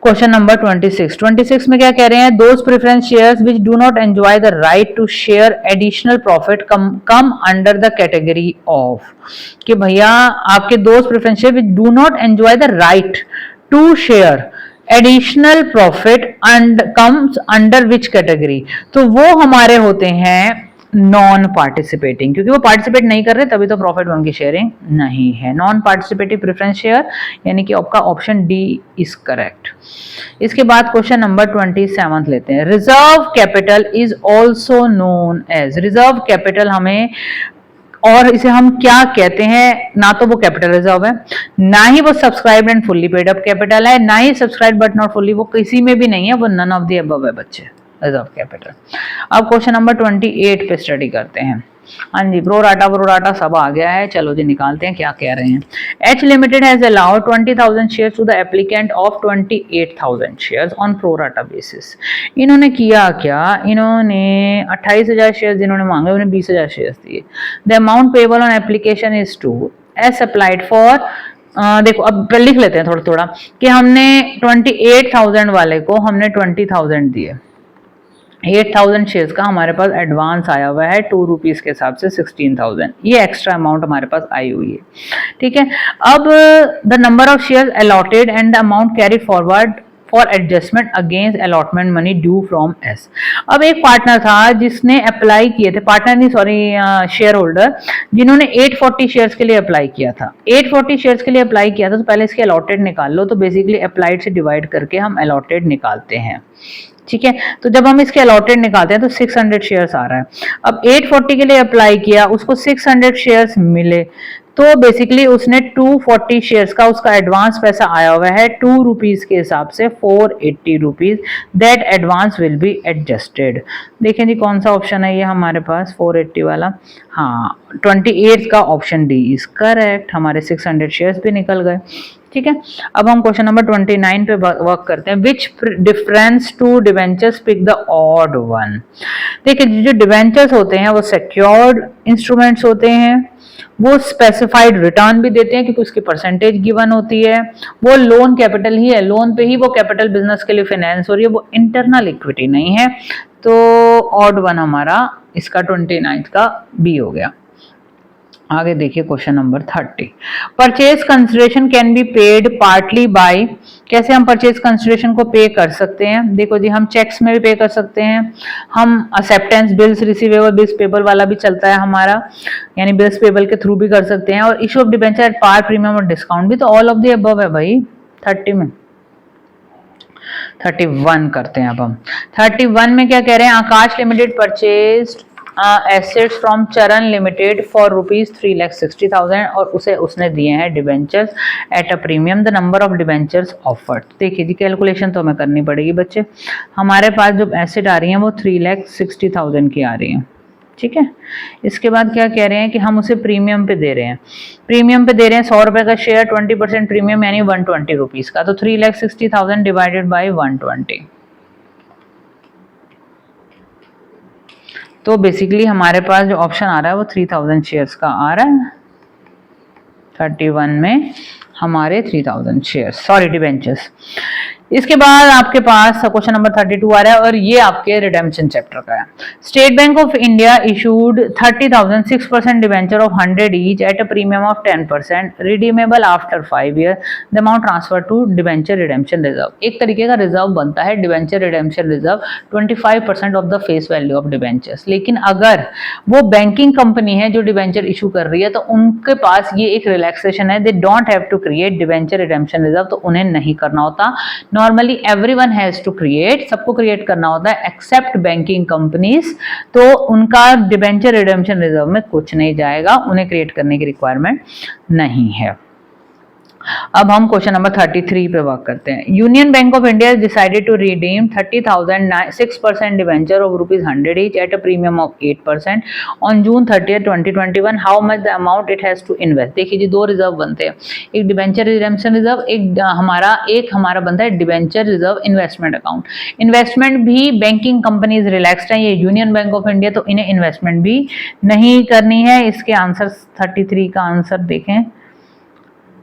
Question number 26 में क्या कह रहे हैं? Those preference shares which do not enjoy the right to share additional profit come under the category of, कि भैया आपके those preference share which do not enjoy the right to share additional profit and comes under which category, तो वो हमारे होते हैं non participating, क्योंकि वो पार्टिसिपेट नहीं कर रहे तभी तो प्रॉफिट उनकी शेयरिंग नहीं है। नॉन पार्टिसिपेटिव प्रेफरेंस शेयर यानी कि आपका ऑप्शन डी इज करेक्ट। इसके बाद क्वेश्चन नंबर 27 लेते हैं। Reserve capital is also known as, reserve capital हमें और इसे हम क्या कहते हैं? ना तो वो कैपिटल रिजर्व है, ना ही वो subscribed and fully paid up capital है, ना ही सब्सक्राइब बट नॉट फुल्ली, वो किसी में भी नहीं है, वो नन ऑफ द अबव है बच्चे, रिजर्व कैपिटल। अब क्वेश्चन नंबर 28 पे स्टडी करते हैं। हाँ जी, प्रोराटा सब आ गया है, चलो जी निकालते हैं क्या कह रहे हैं। H limited has allowed 20,000 shares to the applicant of 28,000 shares on pro rata basis. इन्होंने किया क्या? इन्होंने 28,000 शेयर्स जिन्होंने मांगे उन्हें 20,000 शेयर्स दिए। The amount payable on application is to as applied for, देखो अब लिख लेते हैं थोड़ा थोड़ा कि हमने 28,000 वाले को हमने 20,000 दिए, 8,000 शेयर्स का हमारे पास एडवांस आया हुआ है 2 रुपीज के हिसाब से 16,000, ये एक्स्ट्रा अमाउंट हमारे पास आई हुई है, ठीक है। अब the number of shares allotted and the amount carried forward for adjustment against allotment money due from S. अब एक पार्टनर था जिसने अप्लाई किए थे, पार्टनर नहीं सॉरी शेयर होल्डर, जिन्होंने 840 शेयर्स के लिए अप्लाई किया था। 840 शेयर्स के लिए अप्लाई किया था तो पहले इसके अलॉटेड निकाल लो, तो बेसिकली अप्लाइड से डिवाइड करके हम अलॉटेड निकालते हैं, ठीक है। तो जब हम इसके अलॉटेड निकालते हैं तो 600 शेयर्स आ रहा है। अब 840 के लिए अप्लाई किया, उसको 600 शेयर्स मिले, तो बेसिकली उसने 240 शेयर्स का उसका एडवांस पैसा आया हुआ है 2 रुपीज के हिसाब से 480 rupees, that advance will be adjusted. देखें जी कौन सा ऑप्शन है ये हमारे पास 480 वाला, हाँ 28 का ऑप्शन डी इज करेक्ट, हमारे 600 शेयर्स भी निकल गए, ठीक है। अब हम क्वेश्चन नंबर 29 पे वर्क करते हैं। Which difference to debentures pick the odd one. देखिए जो डिवेंचर्स होते हैं वो सिक्योर्ड इंस्ट्रूमेंट्स होते हैं, वो स्पेसिफाइड रिटर्न भी देते हैं क्योंकि उसकी परसेंटेज गिवन होती है, वो लोन कैपिटल ही है, लोन पे ही वो कैपिटल बिजनेस के लिए फाइनेंस हो रही है, वो इंटरनल इक्विटी नहीं है, तो ऑड वन हमारा इसका 29 का बी हो गया। आगे देखिए question number 30। Purchase consideration can be paid partly bye, कैसे हम परचेज कंसिडरेशन को पे कर सकते हैं? देखो जी हम चेक्स में भी पे कर सकते हैं, हम acceptance bills receivable bills payable वाला भी चलता है हमारा, यानी बिल्स पेबल के थ्रू भी कर सकते हैं, और issue of debenture at par premium और डिस्काउंट भी, तो ऑल ऑफ द अबव है भाई। 30 में 31 करते हैं अब हम। 31 में क्या कह रहे हैं? आकाश लिमिटेड परचेज्ड एसेट्स फ्रॉम चरण लिमिटेड फॉर ₹3,60,000 और उसे उसने दिए हैं debentures eight a premium, the number of debentures offered. देखिए जी कैलकुलेशन तो हमें करनी पड़ेगी बच्चे, हमारे पास जो एसेट आ रही हैं वो 3,60,000 की आ रही हैं, ठीक है। इसके बाद क्या कह रहे हैं कि हम उसे प्रीमियम पे दे रहे हैं, प्रीमियम पे दे रहे हैं 100 रुपए का शेयर, 20% प्रीमियम यानी 120 रुपीज का, तो 3,60,000 डिवाइडेड बाई 120, तो बेसिकली हमारे पास जो ऑप्शन आ रहा है वो 3,000 शेयर्स का आ रहा है। 31 में हमारे 3,000 शेयर्स, सॉरी डिबेंचर्स। इसके बाद आपके पास क्वेश्चन नंबर 32 आ रहा है और ये आपके रिडेम्पशन चैप्टर का है। State Bank of India issued 30,000 6% debenture of 100 each at a premium of 10% redeemable after 5 year, the amount transfer to debenture redemption reserve. एक तरीके का रिजर्व बनता है debenture redemption reserve, 25% of the face value of debentures. लेकिन अगर वो banking company है जो डिबेंचर इशू कर रही है तो उनके पास ये एक रिलैक्सेशन है, they don't have to create debenture redemption reserve, तो उन्हें नहीं करना होता। Normally everyone has to create, सबको क्रिएट करना होता है एक्सेप्ट बैंकिंग कंपनीज, तो उनका डिबेंचर रिडेम्पशन रिजर्व में कुछ नहीं जाएगा, उन्हें क्रिएट करने की रिक्वायरमेंट नहीं है। अब हम क्वेश्चन नंबर 33 पे वर्क करते हैं। Union Bank of India decided to redeem 30,000 6% debenture of ₹100 each at a premium of 8% on June 30th 2021। How much the amount it has to invest. देखिए जी, दो रिजर्व बनते हैं, एक डिवेंचर रिडेम्पशन रिजर्व, एक हमारा बनता है debenture reserve investment account. Investment भी बैंकिंग कंपनीज रिलैक्स्ड है, ये यूनियन बैंक ऑफ इंडिया, तो इन्हें इन्वेस्टमेंट भी नहीं करनी है। इसके आंसर 33 का आंसर देखें,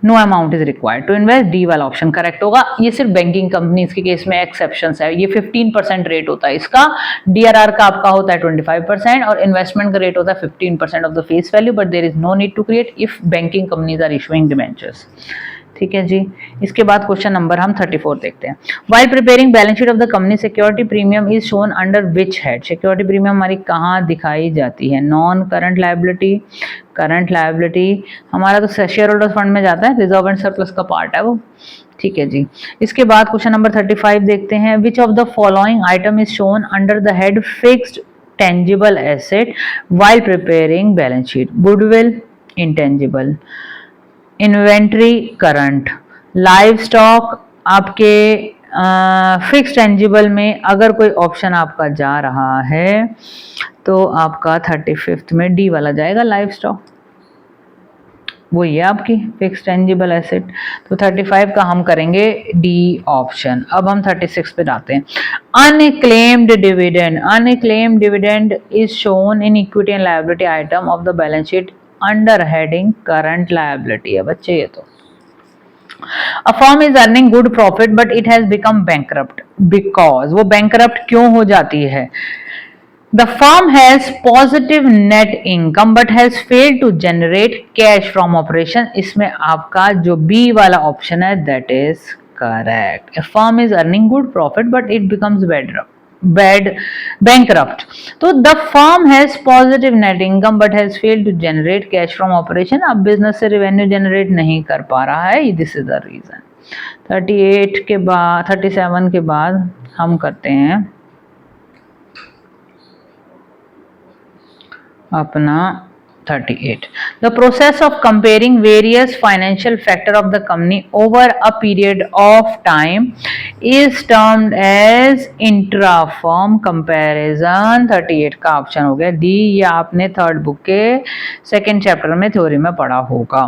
no amount is required to invest, D वाला ऑप्शन करेक्ट होगा। ये सिर्फ बैंकिंग कंपनीज के केस में एक्सेप्शन है, ये 15% रेट होता है इसका, डीआरआर का आपका होता है 25% और इन्वेस्टमेंट का रेट होता है 15% of the face value, but there is no need to create if banking companies are issuing debentures. ठीक है जी। इसके बाद क्वेश्चन नंबर हम 34 देखते हैं। While preparing balance sheet of the company security premium is shown under which head. Security premium हमारी कहाँ दिखाई जाती है? Non current liability, current liability हमारा तो शेयर होल्डर्स फंड में जाता है, रिजर्व एंड सरप्लस का पार्ट है वो। ठीक है जी। इसके बाद क्वेश्चन नंबर 35 देखते हैं। Which of the following item is shown under the head fixed tangible asset while preparing balance sheet? Goodwill intangible, inventory current, live stock आपके फिक्स टेंजिबल में अगर कोई ऑप्शन आपका जा रहा है तो आपका 35th में डी वाला जाएगा, लाइव स्टॉक, वो ये आपकी फिक्स टेंजिबल एसेट। तो 35 का हम करेंगे डी ऑप्शन। अब हम 36 पे जाते हैं। Unclaimed dividend, unclaimed dividend is shown in equity and liability item of the balance sheet under heading current liability है बच्चे। ये तो A firm is earning good profit but it has become bankrupt because, वो bankrupt क्यों हो जाती है? The firm has positive net income but has failed to generate cash from operation। इसमें आपका जो B वाला ऑप्शन है that is correct। A firm is earning good profit but it becomes bankrupt। तो the firm has positive net income but has failed to generate cash from operation। अब business से revenue generate नहीं कर पा रहा है, this is the reason. 38 के बाद 37 के बाद हम करते हैं अपना 38। The process of comparing various financial factor of the company over a period of time is termed as intra-firm comparison। 38 का ऑप्शन हो गया डी। ये आपने थर्ड बुक के सेकेंड चैप्टर में थ्योरी में पढ़ा होगा।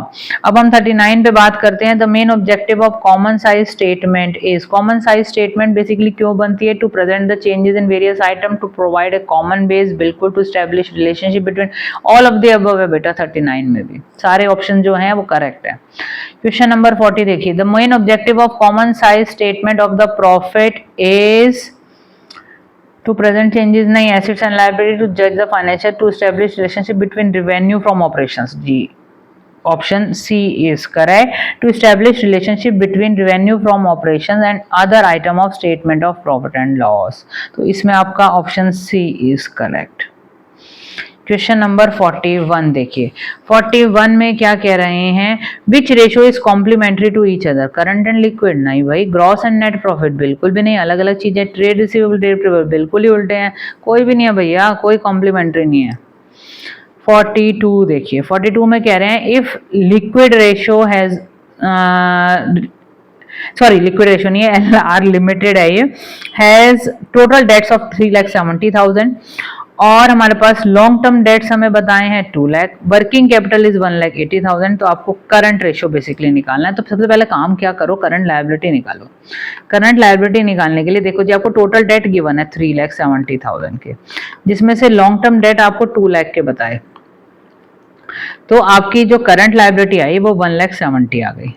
अब हम 39 पे बात करते हैं। The main objective of common size statement is, common size statement basically क्यों बनती है? To present the changes in various item, to provide a common base, बिल्कुल, to establish relationship between all of the above है बेटा। 39 में भी सारे option जो हैं वो करेक्ट है। क्वेश्चन नंबर 40 देखिए। The main objective of common size statement of the profit is to present changes, नहीं, एसेट्स एंड लायबिलिटी, टू जज the financial, to establish relationship between revenue from operations. जी, option C is correct. To establish relationship between revenue from operations and other item of statement of profit and loss. तो इसमें आपका option C is correct. Question number 41 देखिए। 41 में क्या कह रहे हैं? Which ratio is complementary to each other? Current and liquid, नहीं भाई। ग्रॉस एंड नेट प्रॉफिट, बिल्कुल भी नहीं, अलग अलग चीजें। ट्रेड रिसीवेबल, ट्रेड पेबल, बिल्कुल ही उल्टे हैं, कोई भी नहीं है भैया, कोई कॉम्प्लीमेंट्री नहीं है। 42 देखिए। 42 में कह रहे हैं if liquid ratio has, sorry liquid ratio नहीं है, LR लिमिटेड है ये, हैज टोटल डेट्स ऑफ 3,70,000 और हमारे पास लॉन्ग टर्म डेट्स हमें बताए हैं 2 लाख, वर्किंग कैपिटल इज 1,80,000। तो आपको करंट रेशियो बेसिकली निकालना है। तो सबसे पहले काम क्या करो, करंट लायबिलिटी निकालो। करंट लायबिलिटी निकालने के लिए देखो जी, आपको टोटल डेट गिवन है 3,70,000 के, जिसमें से लॉन्ग टर्म डेट आपको 2 लाख के बताए, तो आपकी जो करंट लायबिलिटी आई वो 1,70,000 आ गई।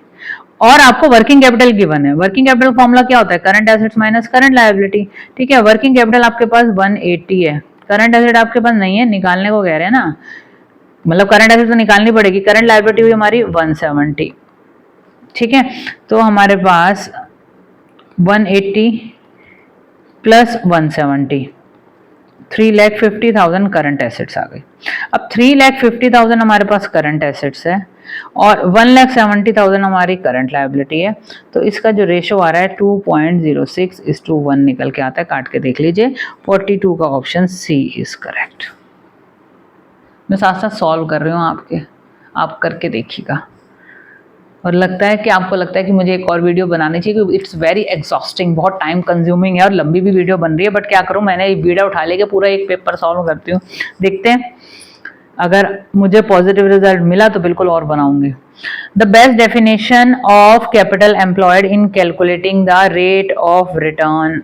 और आपको वर्किंग कैपिटल गिवन है। वर्किंग कैपिटल फॉर्मूला क्या होता है? Current assets minus current liability. ठीक है, वर्किंग कैपिटल आपके पास 180 है, करंट एसेट आपके पास नहीं है, निकालने को कह रहे हैं ना, मतलब करंट एसेट तो निकालनी पड़ेगी। करंट लायबिलिटी हुई हमारी 170। ठीक है, तो हमारे पास 180 प्लस 170, 3,50,000 करंट एसेट्स आ गई। अब 3,50,000 हमारे पास करंट एसेट्स है और 1,70,000 हमारी करंट लायबिलिटी है। तो इसका जो रेशो आ रहा है 2.06:1 निकल के आता है, काट के देख लीजिए। 42 का ऑप्शन सी इज करेक्ट। मैं साथ साथ सॉल्व कर रही हूँ आपके, आप करके देखिएगा। और लगता है कि आपको लगता है कि मुझे एक और वीडियो बनानी चाहिए क्योंकि इट्स वेरी एग्जॉस्टिंग, बहुत टाइम कंज्यूमिंग है और लंबी भी वीडियो बन रही है, बट क्या करूं, मैंने वीडियो उठा लेके पूरा एक पेपर सॉल्व करती हूँ। देखते हैं, अगर मुझे पॉजिटिव रिजल्ट मिला तो बिल्कुल और बनाऊंगी। The best definition of capital employed in calculating the rate of return.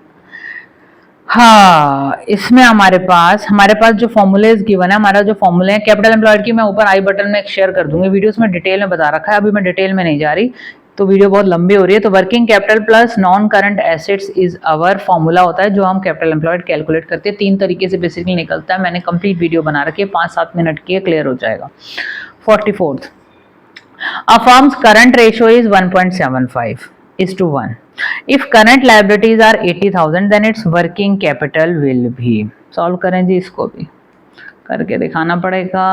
हाँ, इसमें हमारे पास जो फॉर्मूलेज गिवन है, हमारा जो फॉर्मूले है कैपिटल एम्प्लॉयड की, मैं ऊपर आई बटन में एक शेयर कर दूंगी, वीडियोस में डिटेल में बता रखा है, अभी मैं डिटेल में नहीं जा रही तो वीडियो बहुत लंबी हो रही है। तो working capital plus non current assets is our formula होता है जो हम कैपिटल एम्प्लॉयड कैलकुलेट करते हैं। 3 तरीके से बेसिकली निकलता है, मैंने कंप्लीट वीडियो बना रखी है, 5-7 मिनट की है, क्लियर हो जाएगा। 44th, a firm's current ratio is 1.75:1. If current liabilities are 80,000 then its working capital will be, solve करें जी, इसको भी करके दिखाना पड़ेगा।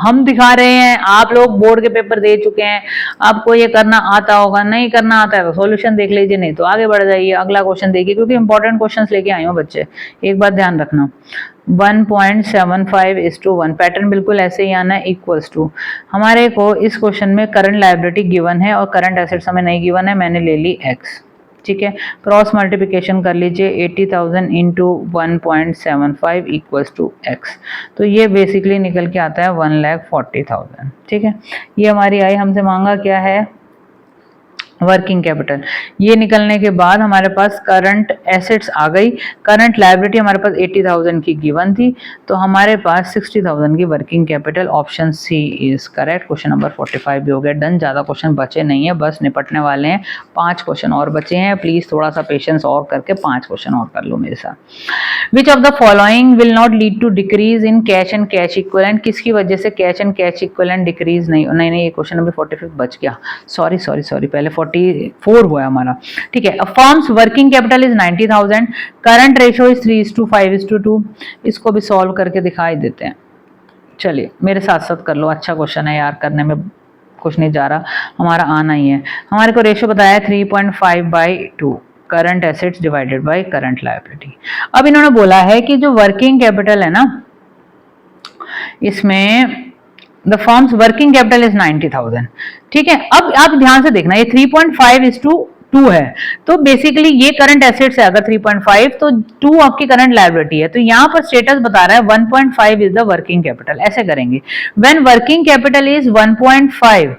हम दिखा रहे हैं, आप लोग बोर्ड के पेपर दे चुके हैं, आपको ये करना आता होगा, नहीं करना आता है तो सॉल्यूशन देख लीजिए, नहीं तो आगे बढ़ जाइए, अगला क्वेश्चन देखिए, क्योंकि इंपॉर्टेंट क्वेश्चंस लेके आई हूँ बच्चे, एक बात ध्यान रखना। 1.75:1, पैटर्न बिल्कुल ऐसे ही आना है, इक्वल्स टू, हमारे को इस क्वेश्चन में करंट लायबिलिटी गिवन है और करंट एसेट्स हमें नहीं गिवन है, मैंने ले ली x, ठीक है, क्रॉस मल्टीप्लिकेशन कर लीजिए, 80,000 इंटू 1.75 इक्वल्स टू x, तो ये बेसिकली निकल के आता है 1,40,000, ठीक है। ये हमारी आई, हमसे मांगा क्या है, वर्किंग कैपिटल। ये निकलने के बाद हमारे पास करंट एसेट्स आ गई, करंट लायबिलिटी हमारे पास 80,000 की गिवन थी, तो हमारे पास 60,000 की working capital, option C is correct. Question number 45 भी हो गया डन, ज़्यादा क्वेश्चन बचे नहीं है, बस निपटने वाले हैं, 5 क्वेश्चन और बचे हैं, प्लीज थोड़ा सा पेशेंस और करके 5 क्वेश्चन और कर लो मेरे साथ। Which of the following will not lead to decrease in cash and cash equivalent, किसकी वजह से cash and cash equivalent decrease नहीं, ये क्वेश्चन नंबर 45 बच गया, सॉरी पहले 44 हुआ हमारा, ठीक है। Firms working capital is 90,000, current ratio is 3:5:2, इसको भी सॉल्व करके दिखाई देते हैं। चलिए मेरे साथ साथ कर लो, अच्छा क्वेश्चन है यार, करने में कुछ नहीं जा रहा, हमारा आना ही है। हमारे को रेशियो बताया है 3.5/2, current assets divided by current liability. अब इन्होंने बोला है कि जो वर्किंग कैपिटल है ना, इसमें the firms working capital is 90,000, ठीक है। अब आप ध्यान से देखना, ये 3.5:2 है, तो बेसिकली ये करंट एसेट्स है, अगर 3.5 तो 2 आपकी करंट लायबिलिटी है, तो यहाँ पर स्टेटस बता रहा है 1.5 इज द वर्किंग कैपिटल, ऐसे करेंगे। व्हेन वर्किंग कैपिटल इज 1.5,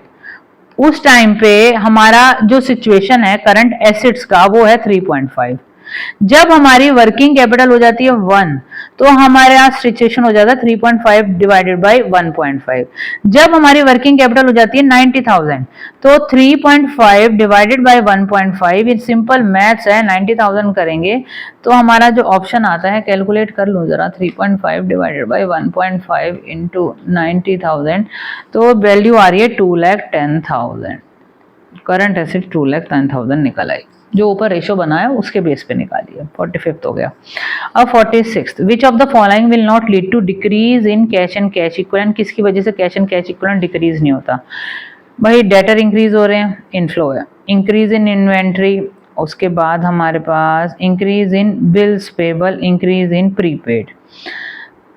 उस टाइम पे हमारा जो सिचुएशन है करंट एसेट्स का वो है 3.5। जब हमारी वर्किंग कैपिटल हो जाती है 1, तो हमारे यहाँ सिचुएशन हो जाता है 3.5 डिवाइडेड बाय 1.5। जब हमारी वर्किंग कैपिटल हो जाती है 90,000, तो 3.5 डिवाइडेड बाय 1.5, ये सिंपल मैथ्स है, 90,000 करेंगे तो हमारा जो ऑप्शन आता है, कैलकुलेट कर लूँ जरा, 3.5 डिवाइडेड बाय 1.5 इंटू 90,000, तो वैल्यू आ रही है 2,10,000, करंट एसेट 2,10,000 निकल आई, जो ऊपर रेशो बनाया उसके बेस पे निकालिए। 45th हो गया। अब 46th, which of the following will not lead to decrease in cash and cash equivalent, किसकी वजह से cash and cash equivalent decrease नहीं होता, भाई डेटर इंक्रीज हो रहे हैं, इनफ्लो है, इंक्रीज इन इन्वेंट्री, उसके बाद हमारे पास increase in bills payable, increase in prepaid,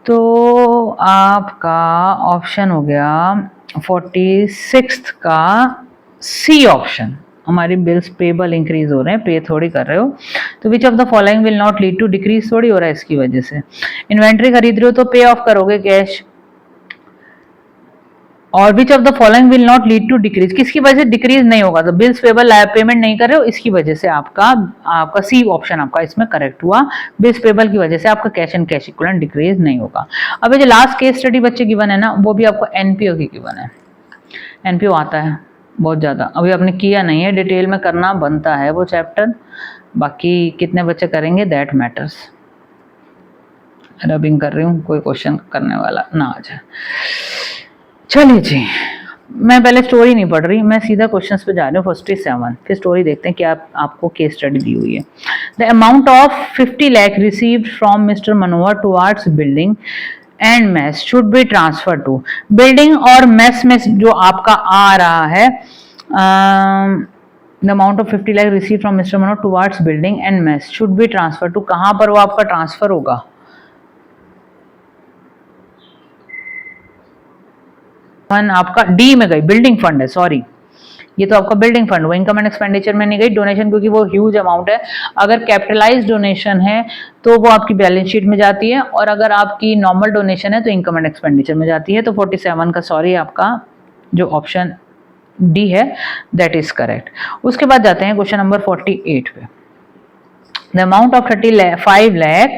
तो आपका ऑप्शन हो गया 46th का सी ऑप्शन, हमारी बिल्स पेबल इंक्रीज हो रहे हैं, पे थोड़ी कर रहे हो, तो which of the following will not lead to decrease थोड़ी हो रहा है इसकी वजह से। इन्वेंट्री खरीद रहे हो तो पे ऑफ करोगे कैश, और which of the following will not lead to decrease, किसकी वजह से डिक्रीज नहीं होगा, तो बिल्स पेबल पेमेंट नहीं कर रहे हो, इसकी वजह से आपका सी ऑप्शन आपका इसमें करेक्ट हुआ, बिल्स पेबल की वजह से आपका cash and cash equivalent decrease नहीं होगा। अब ये जो लास्ट केस स्टडी बच्चे गिवन है ना, वो भी आपको एनपीओ की गिवन है, एनपीओ आता है बहुत ज़्यादा, अभी आपने किया नहीं है, डिटेल में करना बनता है वो चैप्टर, बाकी कितने बच्चे करेंगे दैट मैटर्स। रबिंग कर रही हूँ, कोई क्वेश्चन करने वाला ना आ जाए। चलिए जी, मैं पहले स्टोरी नहीं पढ़ रही, मैं सीधा क्वेश्चंस पे जा रही हूँ, 47, फिर स्टोरी देखते हैं क्या आपको केस स्टडी दी हुई है। The amount of 50 lakh received from mister Manohar towards building and mess should be transfer to, building और मेस में जो आपका आ रहा है, the amount of 50 lakh receive from mister Manohar towards building and mess should be transfer to, कहां पर वो आपका ट्रांसफर होगा, आपका डी में गई, बिल्डिंग फंड है, सॉरी ये तो आपका बिल्डिंग फंड हुआ, इनकम एंड एक्सपेंडिचर में नहीं गई। डोनेशन क्योंकि वो ह्यूज अमाउंट है, अगर कैपिटलाइज डोनेशन है तो वो आपकी बैलेंस शीट में जाती है, और अगर आपकी नॉर्मल डोनेशन है तो इनकम एंड एक्सपेंडिचर में जाती है। तो 47 का सॉरी आपका जो ऑप्शन डी है दैट इज करेक्ट। उसके बाद जाते हैं क्वेश्चन नंबर 48 पे। The amount of 35 lakh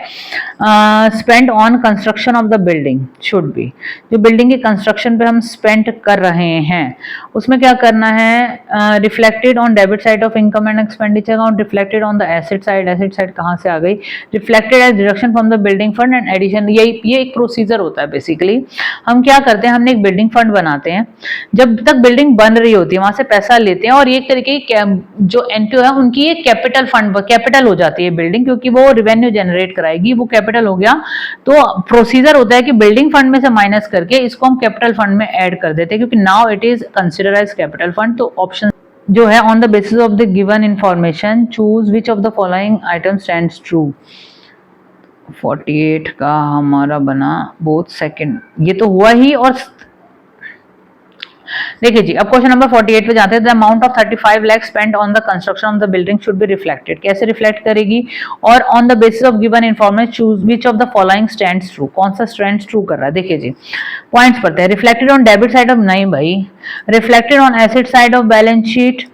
spent on construction of the building should be, जो बिल्डिंग के कंस्ट्रक्शन पे हम स्पेंड कर रहे हैं उसमें क्या करना है, reflected on debit side of income and expenditure account, reflected on the asset side कहाँ से आ गई, reflected as deduction from the building fund and addition. ये एक प्रोसीजर होता है। बेसिकली हम क्या करते हैं, हमने एक बिल्डिंग फंड बनाते हैं, जब तक बिल्डिंग बन रही होती है वहां से पैसा लेते हैं, और एक तरीके की जो एनपीओ है उनकी एक कैपिटल फंड कैपिटल हो जाती है बिल्डिंग, क्योंकि वो रेवेन्यू जनरेट कराएगी, वो कैपिटल हो गया। तो प्रोसीजर होता है कि बिल्डिंग फंड में से माइनस करके इसको हम कैपिटल फंड में ऐड कर देते हैं, क्योंकि now it is considered as capital fund. तो ऑप्शन जो है, on the basis of the given information choose which of the following item stands true. 48 का हमारा बना बोथ सेकंड, ये तो हुआ ही। और देखिए जी, अब क्वेश्चन नंबर 48 पे जाते हैं। The amount of 35 lakh spent on the construction of the building should be reflected. कैसे रिफ्लेक्ट करेगी, और on the basis of given information choose which of the following stands true. कौन सा स्टैंड्स ट्रू कर रहा है, देखिए जी पॉइंट्स पढ़ते हैं। Reflected on debit side of, नहीं भाई, reflected on asset side of balance sheet.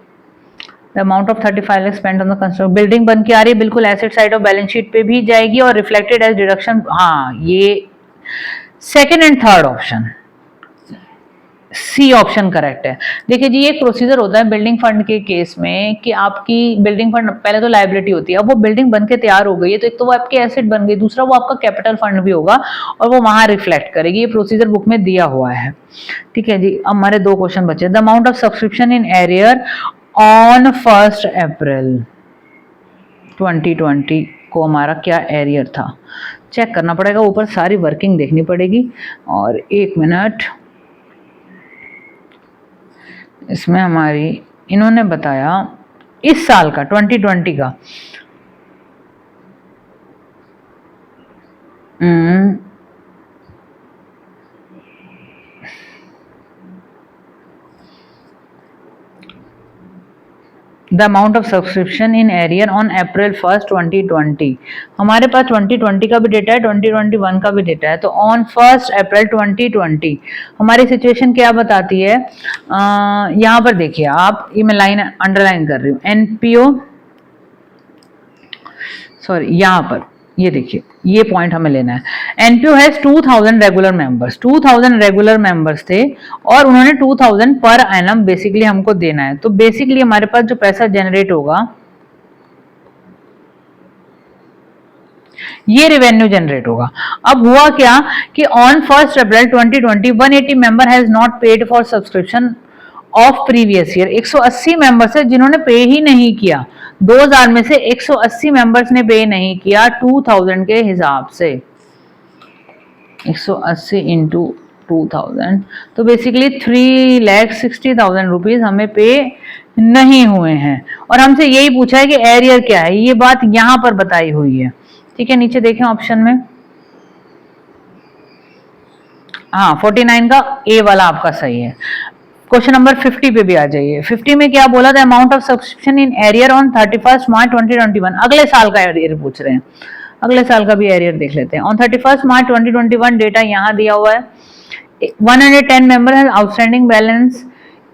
The amount of 35 lakh spent on the construction, building बन के आ रही है, बिल्कुल asset side of balance sheet पे भी जाएगी, और रिफ्लेक्टेड एज डिडक्शन, हाँ ये second and third option, C option correct है। देखिए जी, एक प्रोसीजर होता है बिल्डिंग फंड के केस में कि आपकी बिल्डिंग फंड पहले तो लायबिलिटी होती है, अब वो बिल्डिंग बन के तैयार हो गई है तो एक तो वो आपके एसेट बन गई, दूसरा वो आपका कैपिटल फंड भी होगा और वो वहां रिफ्लेक्ट करेगी। ये प्रोसीजर बुक में दिया हुआ है, ठीक है जी। अब हमारे दो क्वेश्चन बचे। The amount of subscription in arrear on 1 अप्रैल 2020 को हमारा क्या एरियर था, चेक करना पड़ेगा, ऊपर सारी वर्किंग देखनी पड़ेगी। और एक मिनट, इसमें हमारी इन्होंने बताया इस साल का 2020 का the amount of subscription in arrear on April 1 2020। हमारे पास 2020 का भी डेटा है, 2021 का भी डेटा है। तो ऑन 1 अप्रैल 2020 हमारी सिचुएशन क्या बताती है, यहाँ पर देखिए आप, ये मैं लाइन अंडरलाइन कर रही हूँ, एनपीओ, सॉरी यहाँ पर ये देखिए, ये पॉइंट हमें लेना है। NPO has 2000 regular members, 2000 regular members थे और उन्होंने 2000 पर एनम बेसिकली हमको देना है। तो बेसिकली हमारे पास जो पैसा जनरेट होगा ये रेवेन्यू जनरेट होगा। अब हुआ क्या कि on 1 April 2020 180 member has not paid for subscription of previous year. 180 members है जिन्होंने पे ही नहीं किया, 2000 में से 180 मेंबर्स ने पे नहीं किया 2000 के हिसाब से, 180 इंटू 2000, तो बेसिकली 3,60,000 रुपीज हमें पे नहीं हुए हैं। और हमसे यही पूछा है कि एरियर क्या है, ये बात यहां पर बताई हुई है, ठीक है। नीचे देखें ऑप्शन में, हाँ 49 का ए वाला आपका सही है। क्वेश्चन नंबर 50 पे भी आ जाइए। 50 में क्या बोला था, amount of subscription in arrear on 31 मार्च 2021, अगले साल का एरियर पूछ रहे हैं, अगले साल का भी एरियर देख लेते हैं। ऑन 31 मार्च 2021 डेटा यहाँ दिया हुआ है। 110 मेंबर है outstanding balance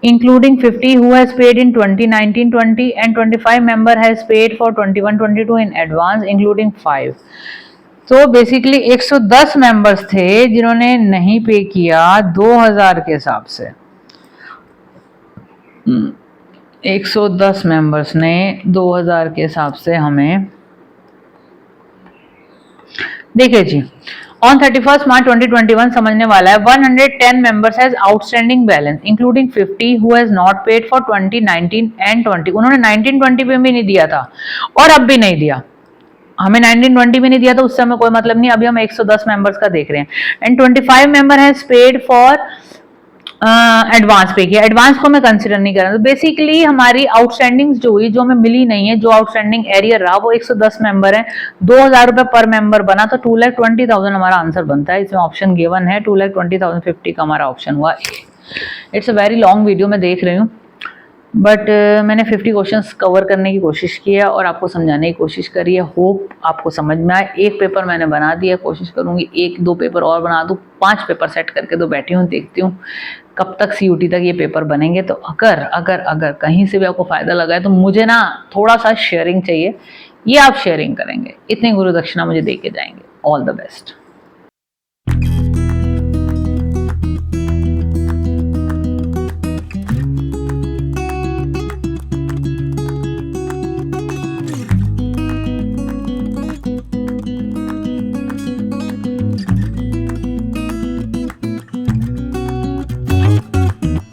including 50 who has paid in 2019-20 and 25 member has paid for 21-22 in advance including 5। तो बेसिकली 110 मेंबर्स थे जिन्होंने नहीं पे किया 2000 के हिसाब से, 110 मेंबर्स ने 2000 के हिसाब से हमें, देखिए जी ऑन 31 मार्च 2021 समझने वाला है। 110 members has outstanding balance including 50 who has not paid for 2019 and 20। उन्होंने 19-20 पे भी नहीं दिया था और अब भी नहीं दिया, हमें 19-20 में नहीं दिया तो उससे हमें कोई मतलब नहीं। अभी हम 110 मेंबर्स का देख रहे हैं। And 25 member has paid for advance पे किया, एडवांस को मैं कंसिडर नहीं कर रहा। तो बेसिकली हमारी आउटस्टैंडिंग जो हुई, जो हमें मिली नहीं है, जो आउटस्टैंडिंग एरियर रहा वो 110 मेंबर है, 2000 रुपए पर मेंबर बना, तो 2,20,000 हमारा आंसर बनता है। इसमें ऑप्शन गिवन है 2,20,050 का हमारा ऑप्शन हुआ। It's a very long video मैं देख रही हूँ, बट मैंने 50 क्वेश्चंस कवर करने की कोशिश की है और आपको समझाने की कोशिश करी है। होप आपको समझ में आए। एक पेपर मैंने बना दिया, कोशिश करूँगी 1-2 पेपर और बना दूँ, 5 पेपर सेट करके तो बैठी हूँ, देखती हूँ कब तक सीयूटी तक ये पेपर बनेंगे। तो अगर अगर अगर कहीं से भी आपको फ़ायदा लगा है तो मुझे ना थोड़ा सा शेयरिंग चाहिए, ये आप शेयरिंग करेंगे, इतनी गुरु दक्षिणा मुझे दे के जाएंगे। All the best.